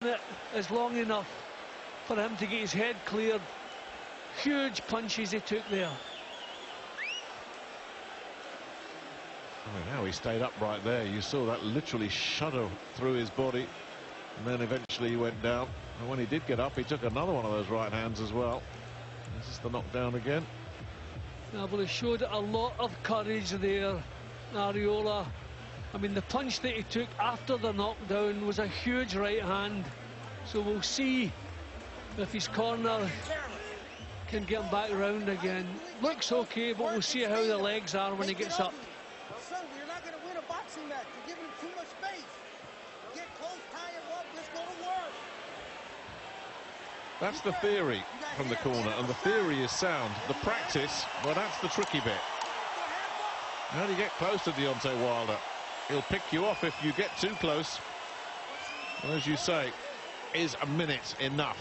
it is long enough for him to get his head cleared. Huge punches he took there. I mean, how he stayed upright there. You saw that literally shudder through his body, and then eventually he went down. And when he did get up, he took another one of those right hands as well. This is the knockdown again. Yeah, but he showed a lot of courage there, Arreola. I mean, the punch that he took after the knockdown was a huge right hand. So we'll see if his corner can get him back round again. Looks okay, but we'll see how the legs are when he gets up. Son, you're not going to win a boxing match. You're giving him too much space. Get close, tie him up, let's go to work. That's the theory from the corner, and the theory is sound. The practice, well, that's the tricky bit. How do you get close to Deontay Wilder? He'll pick you off if you get too close. And as you say, is a minute enough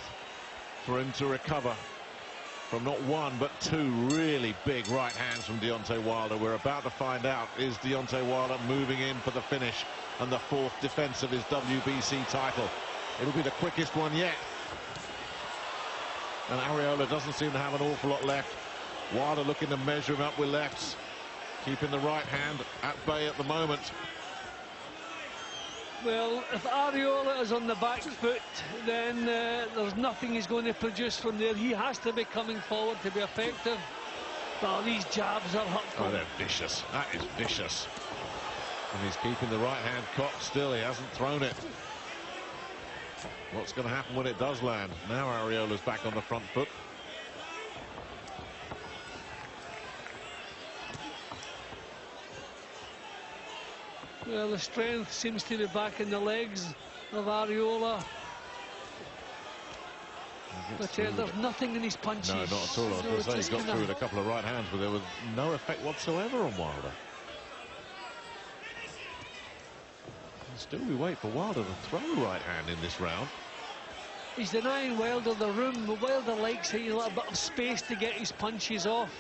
for him to recover from not one but two really big right hands from Deontay Wilder? We're about to find out, is Deontay Wilder moving in for the finish and the fourth defense of his WBC title? It'll be the quickest one yet. And Arreola doesn't seem to have an awful lot left. Wilder looking to measure him up with lefts, keeping the right hand at bay at the moment. Well, if Arreola is on the back foot, then there's nothing he's going to produce from there. He has to be coming forward to be effective. But these jabs are hurtful. Oh, they're vicious. That is vicious. And he's keeping the right hand cocked still. He hasn't thrown it. What's going to happen when it does land? Now Arreola's back on the front foot. Well, the strength seems to be back in the legs of Arreola. But there's nothing in his punches. No, not at all. I was going to say, he got through with a couple of right hands, but there was no effect whatsoever on Wilder. And still we wait for Wilder to throw a right hand in this round. He's denying Wilder the room. Wilder likes a little bit of space to get his punches off.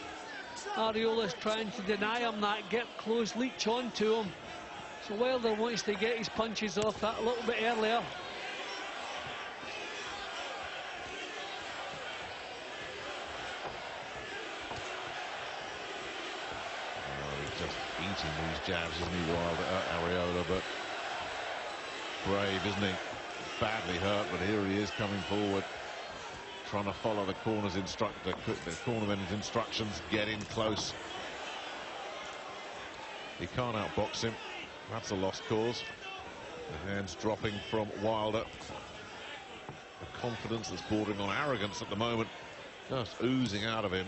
Arreola's trying to deny him that, get close, leech on to him. So Wilder wants to get his punches off that a little bit earlier. Oh, he's just eating these jabs, isn't he, Wilder, Arreola, but brave, isn't he? Badly hurt, but here he is coming forward, trying to follow the corner's cornerman's instructions, get in close. He can't outbox him. That's a lost cause. The hands dropping from Wilder. The confidence that's bordering on arrogance at the moment, just oozing out of him.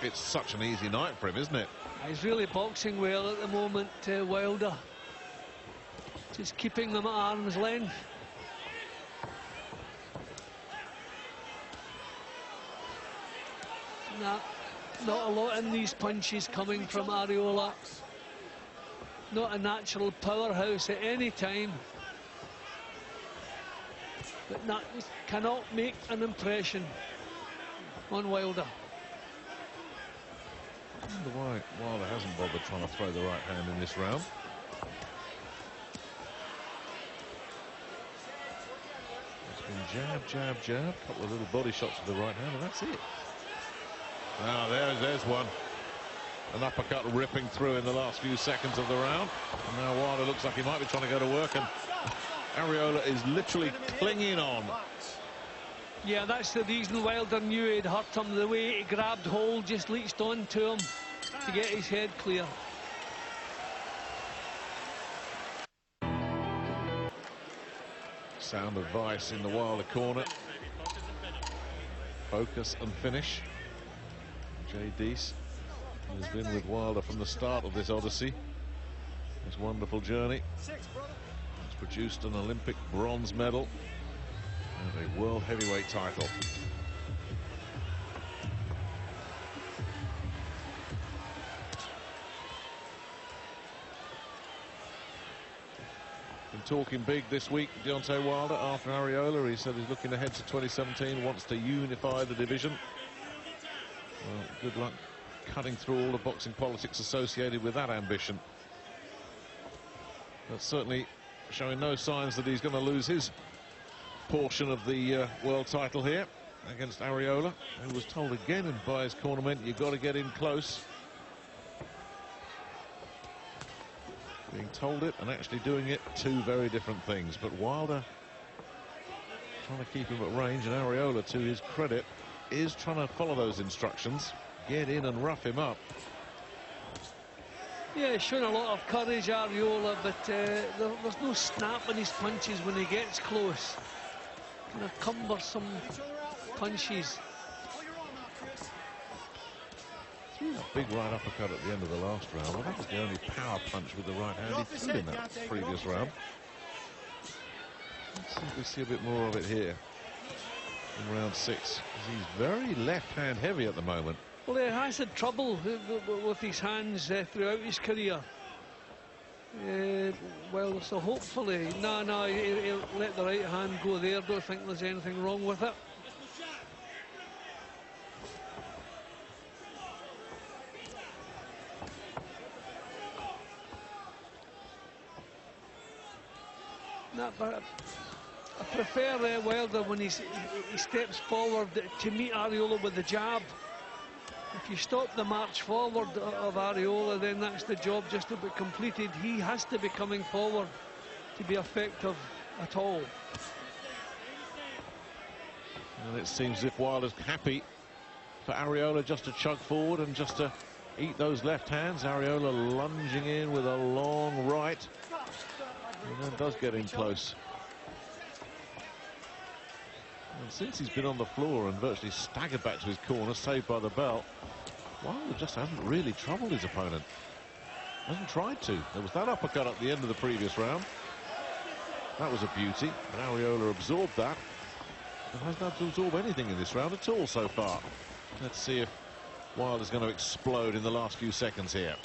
It's such an easy night for him, isn't it? He's really boxing well at the moment, Wilder. Just keeping them at arm's length. Not a lot in these punches coming from Arreola. Not a natural powerhouse at any time. But that cannot make an impression on Wilder. I wonder why Wilder hasn't bothered trying to throw the right hand in this round. It's been jab, jab, jab. A couple of little body shots with the right hand, and that's it. Ah, there's one. An uppercut ripping through in the last few seconds of the round. And now Wilder looks like he might be trying to go to work, and Arreola is literally clinging on. Yeah, that's the reason Wilder knew he'd hurt him. The way he grabbed hold, just leached on to him to get his head clear. Sound advice in the Wilder corner. Focus and finish. Jay Deese has been with Wilder from the start of this odyssey, this wonderful journey. Has produced an Olympic bronze medal and a world heavyweight title. Been talking big this week, Deontay Wilder, after Arreola. He said he's looking ahead to 2017, wants to unify the division. Well, good luck cutting through all the boxing politics associated with that ambition. That's certainly showing no signs that he's going to lose his portion of the world title here against Arreola, who was told again by his cornerman, you've got to get in close. Being told it and actually doing it, two very different things. But Wilder trying to keep him at range, and Arreola, to his credit, is trying to follow those instructions, get in and rough him up. Yeah, he's shown a lot of courage, Arreola, but there's no snap in his punches when he gets close. Kind of cumbersome punches. A big right uppercut at the end of the last round. Well, that was the only power punch with the right hand he threw in that previous round. Let's see if we see a bit more of it here in round 6. He's very left-hand heavy at the moment. Well, he has had trouble with his hands throughout his career. Well, so hopefully, no, he'll let the right hand go there. Don't think there's anything wrong with it. No, but I prefer Wilder when he steps forward to meet Arreola with the jab. If you stop the march forward of Arreola, then that's the job just about completed. He has to be coming forward to be effective at all. And it seems as if Wilder's happy for Arreola just to chug forward and just to eat those left hands. Arreola lunging in with a long right. And then does get in close. And since he's been on the floor and virtually staggered back to his corner, saved by the belt, Wilder just hasn't really troubled his opponent. Hasn't tried to. There was that uppercut at the end of the previous round. That was a beauty, but Arreola absorbed that. And hasn't had to absorb anything in this round at all so far. Let's see if Wilder's going to explode in the last few seconds here.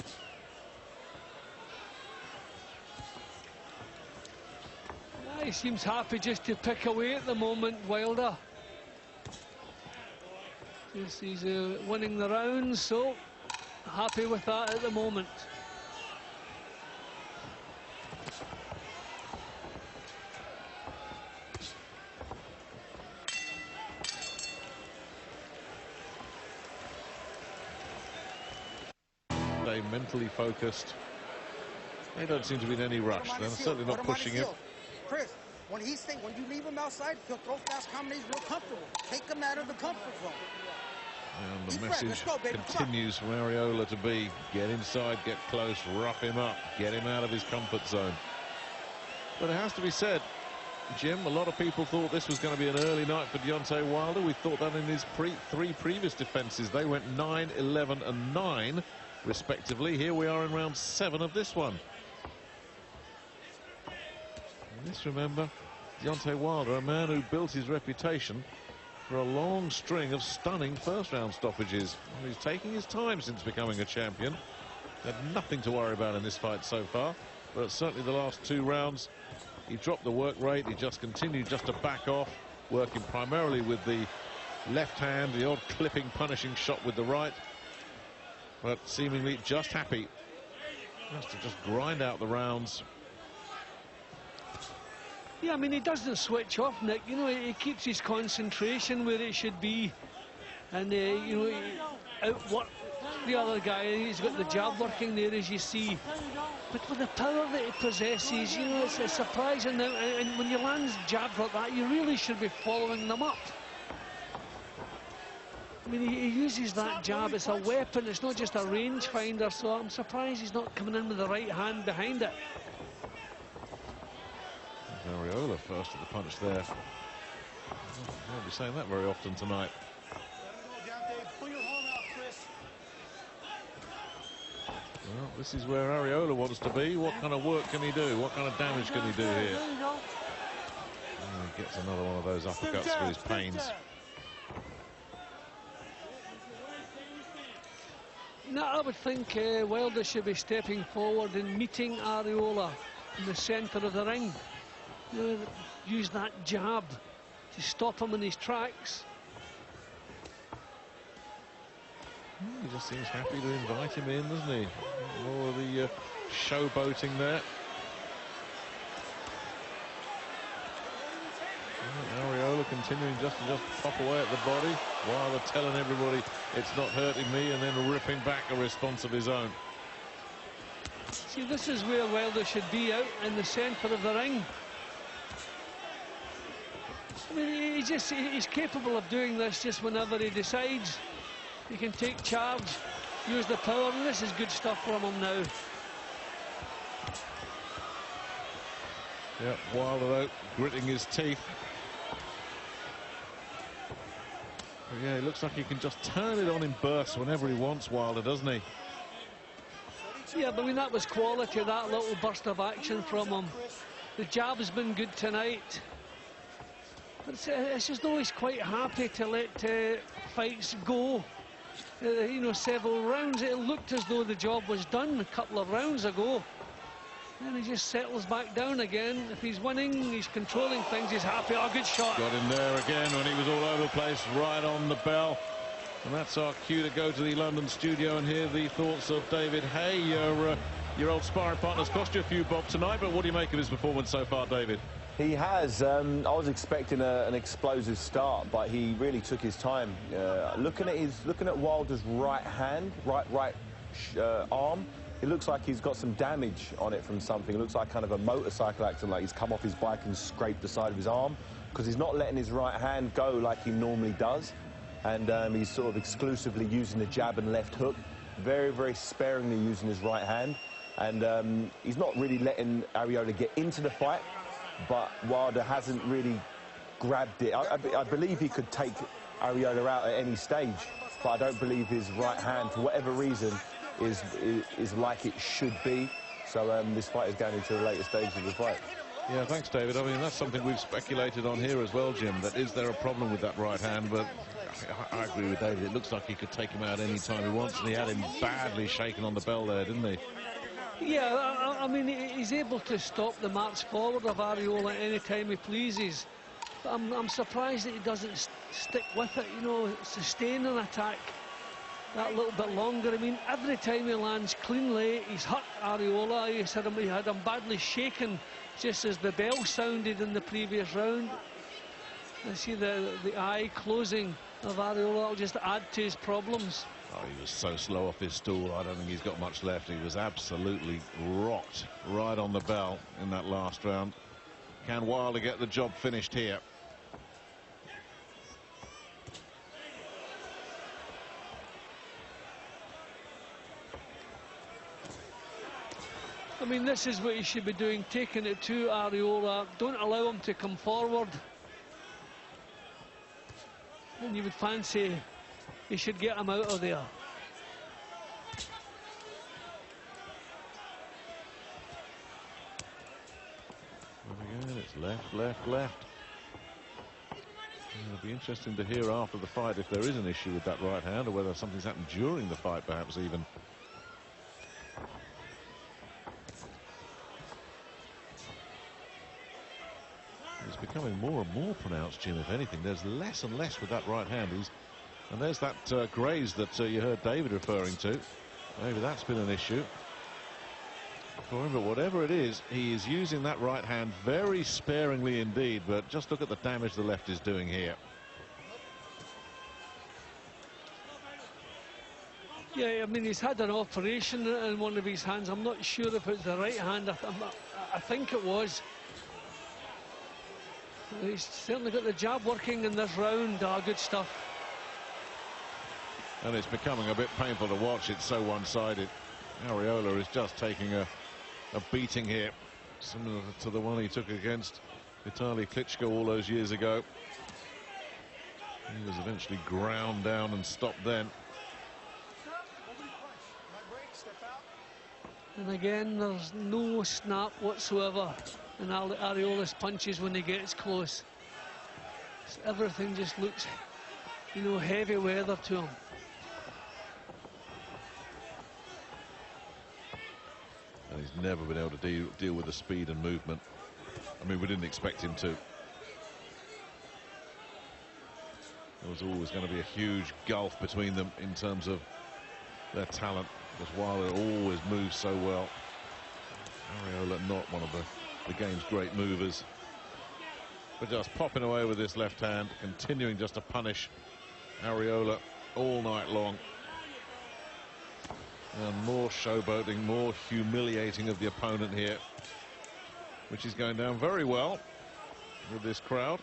He seems happy just to pick away at the moment, Wilder. He's winning the rounds, so happy with that at the moment. They mentally focused. They don't seem to be in any rush. They're certainly not pushing him. Chris, when you leave him outside, he'll throw fast combinations real comfortable. Take him out of the comfort zone. And the message continues from Arreola to be, get inside, get close, rough him up, get him out of his comfort zone. But it has to be said, Jim, a lot of people thought this was going to be an early night for Deontay Wilder. We thought that in his three previous defenses. They went 9, 11 and 9, respectively. Here we are in round 7 of this one. Let's remember, Deontay Wilder, a man who built his reputation for a long string of stunning first-round stoppages. He's taking his time since becoming a champion. Had nothing to worry about in this fight so far, but certainly the last 2 rounds, he dropped the work rate. He just continued just to back off, working primarily with the left hand, the odd clipping, punishing shot with the right, but seemingly just happy just to grind out the rounds. Yeah, I mean, he doesn't switch off, Nick. You know, he keeps his concentration where it should be. And, you know, outwork the other guy. He's got the jab working there, as you see. But with the power that he possesses, you know, it's surprising now. And when you land jabs like that, you really should be following them up. I mean, he uses that jab. It's a weapon. It's not just a rangefinder. So I'm surprised he's not coming in with the right hand behind it. Arreola first at the punch there. I won't be saying that very often tonight. Well, this is where Arreola wants to be. What kind of work can he do? What kind of damage can he do here? Oh, he gets another one of those uppercuts for his pains. No, I would think Wilder should be stepping forward and meeting Arreola in the centre of the ring. You know, use that jab to stop him in his tracks. He just seems happy to invite him in, doesn't he? More of the showboating there. continuing just to pop away at the body, while they're telling everybody it's not hurting me, and then ripping back a response of his own. See, this is where Wilder should be, out in the centre of the ring. I mean, he's capable of doing this just whenever he decides. He can take charge, use the power, and this is good stuff from him now. Yeah, Wilder out, gritting his teeth. But yeah, it looks like he can just turn it on in bursts whenever he wants, Wilder, doesn't he? Yeah, but I mean, that was quality, that little burst of action from him. The jab has been good tonight. But it's just always quite happy to let fights go. You know, several rounds. It looked as though the job was done a couple of rounds ago. Then he just settles back down again. If he's winning, he's controlling things, he's happy. Oh, good shot. Got him there again when he was all over the place, right on the bell. And that's our cue to go to the London studio and hear the thoughts of David Hay. Your old sparring partner's cost you a few bob tonight, but what do you make of his performance so far, David? He has. I was expecting an explosive start, but he really took his time. Looking at Wilder's right hand, right arm, it looks like he's got some damage on it from something. It looks like kind of a motorcycle accident, like he's come off his bike and scraped the side of his arm, because he's not letting his right hand go like he normally does, and he's sort of exclusively using the jab and left hook, very, very sparingly using his right hand, and he's not really letting Arreola get into the fight. But Wilder hasn't really grabbed it. I believe he could take Arreola out at any stage, but I don't believe his right hand, for whatever reason, is like it should be. So this fight is going into the later stages of the fight. Yeah, thanks, David. I mean, that's something we've speculated on here as well, Jim, that is there a problem with that right hand? But I agree with David. It looks like he could take him out any time he wants, and he had him badly shaken on the bell there, didn't he? Yeah, I mean, he's able to stop the march forward of Arreola any time he pleases. But I'm surprised that he doesn't stick with it, you know, sustain an attack that little bit longer. I mean, every time he lands cleanly, he's hurt Arreola. He had him badly shaken just as the bell sounded in the previous round. I see the eye closing of Arreola. That'll just add to his problems. Oh, he was so slow off his stool. I don't think he's got much left. He was absolutely rocked right on the bell in that last round. Can Wilder get the job finished here? I mean, this is what he should be doing, taking it to Arreola. Don't allow him to come forward. And you would fancy he should get him out of there. And again, it's left, left, left. It'll be interesting to hear after the fight if there is an issue with that right hand, or whether something's happened during the fight, perhaps even. It's becoming more and more pronounced, Jim, if anything. There's less and less with that right hand. And there's that graze that you heard David referring to. Maybe that's been an issue for him, but whatever it is, he is using that right hand very sparingly indeed. But just look at the damage the left is doing here. Yeah, I mean, he's had an operation in one of his hands. I'm not sure if it's the right hand. I think it was. He's certainly got the jab working in this round. Good stuff. And it's becoming a bit painful to watch. It's so one-sided. Arreola is just taking a beating here, similar to the one he took against Vitaly Klitschko all those years ago. He was eventually ground down and stopped then. And again, there's no snap whatsoever in Arreola's punches when he gets close. So everything just looks, you know, heavy weather to him. And he's never been able to deal with the speed and movement. I mean, we didn't expect him to. There was always going to be a huge gulf between them in terms of their talent, because Wilder always moves so well. Arreola not one of the game's great movers. but just popping away with this left hand, continuing just to punish Arreola all night long. And more showboating, more humiliating of the opponent here, which is going down very well with this crowd.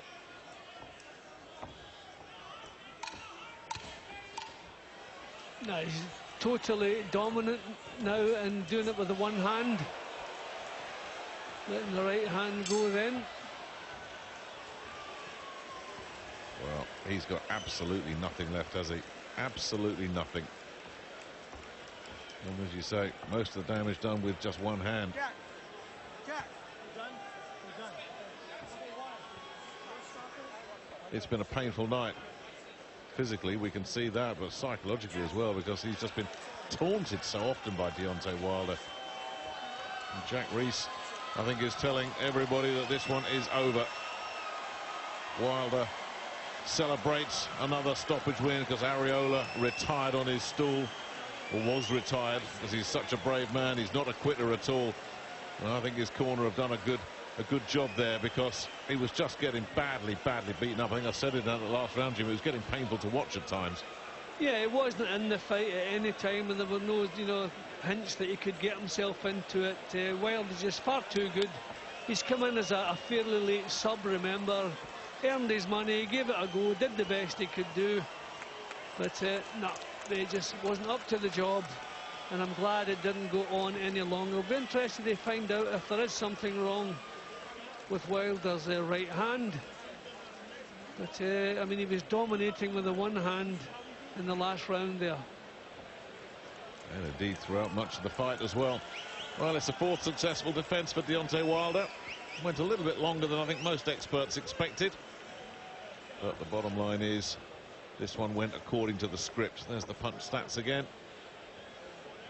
No, he's totally dominant now and doing it with the one hand. Letting the right hand go then. Well, he's got absolutely nothing left, has he? Absolutely nothing. And as you say, most of the damage done with just one hand. Jack. Jack. We're done. We're done. It's been a painful night. Physically, we can see that, but psychologically as well, because he's just been taunted so often by Deontay Wilder. And Jack Reese, I think, is telling everybody that this one is over. Wilder celebrates another stoppage win because Arreola retired on his stool, or was retired, because he's such a brave man. He's not a quitter at all. And I think his corner have done a good job there, because he was just getting badly beaten up. I think I said it in the last round, Jim. It was getting painful to watch at times. Yeah, it wasn't in the fight at any time, and there were no, hints that he could get himself into it. Wilder's just far too good. He's come in as a fairly late sub, remember. Earned his money, gave it a go, did the best he could do. But no, they just wasn't up to the job. And I'm glad it didn't go on any longer. I'll be interested to find out if there is something wrong with Wilder's right hand. But, I mean, he was dominating with the one hand in the last round there. And indeed throughout much of the fight as well. Well, it's a fourth successful defence for Deontay Wilder. Went a little bit longer than I think most experts expected. But the bottom line is, this one went according to the script. There's the punch stats again.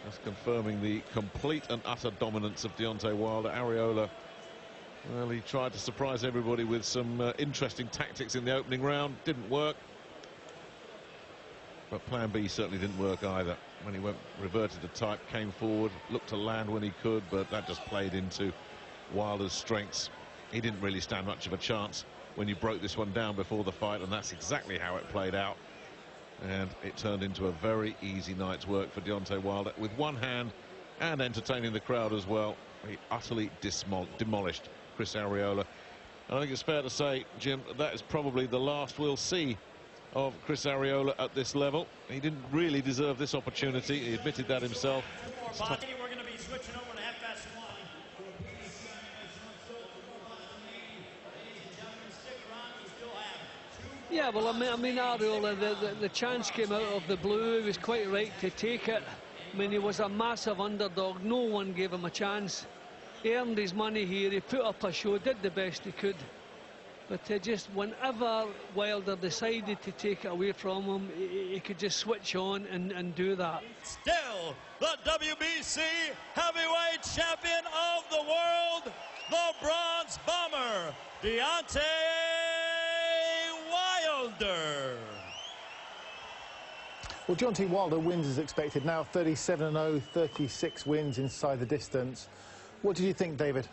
That's confirming the complete and utter dominance of Deontay Wilder. Arreola, well, he tried to surprise everybody with some interesting tactics in the opening round. Didn't work. But plan B certainly didn't work either. When he reverted to type, came forward, looked to land when he could, but that just played into Wilder's strengths. He didn't really stand much of a chance when you broke this one down before the fight, and that's exactly how it played out. And it turned into a very easy night's work for Deontay Wilder, with one hand and entertaining the crowd as well. He utterly demolished Chris Arreola. And I think it's fair to say, Jim, that is probably the last we'll see of Chris Arreola at this level. He didn't really deserve this opportunity. He admitted that himself. We're going to be switching over to half-past one. Yeah, well, I mean, Arreola, the chance came out of the blue. He was quite right to take it. I mean, he was a massive underdog. No one gave him a chance. He earned his money here. He put up a show, did the best he could. But just whenever Wilder decided to take it away from him, he could just switch on and do that. Still, the WBC heavyweight champion of the world, the Bronze Bomber, Deontay Wilder. Well, Deontay Wilder wins as expected now, 37-0, 36 wins inside the distance. What did you think, David?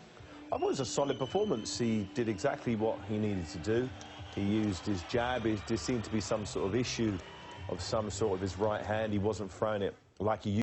I thought it was a solid performance. He did exactly what he needed to do. He used his jab. There seemed to be some sort of issue of some sort of his right hand. He wasn't throwing it like he used.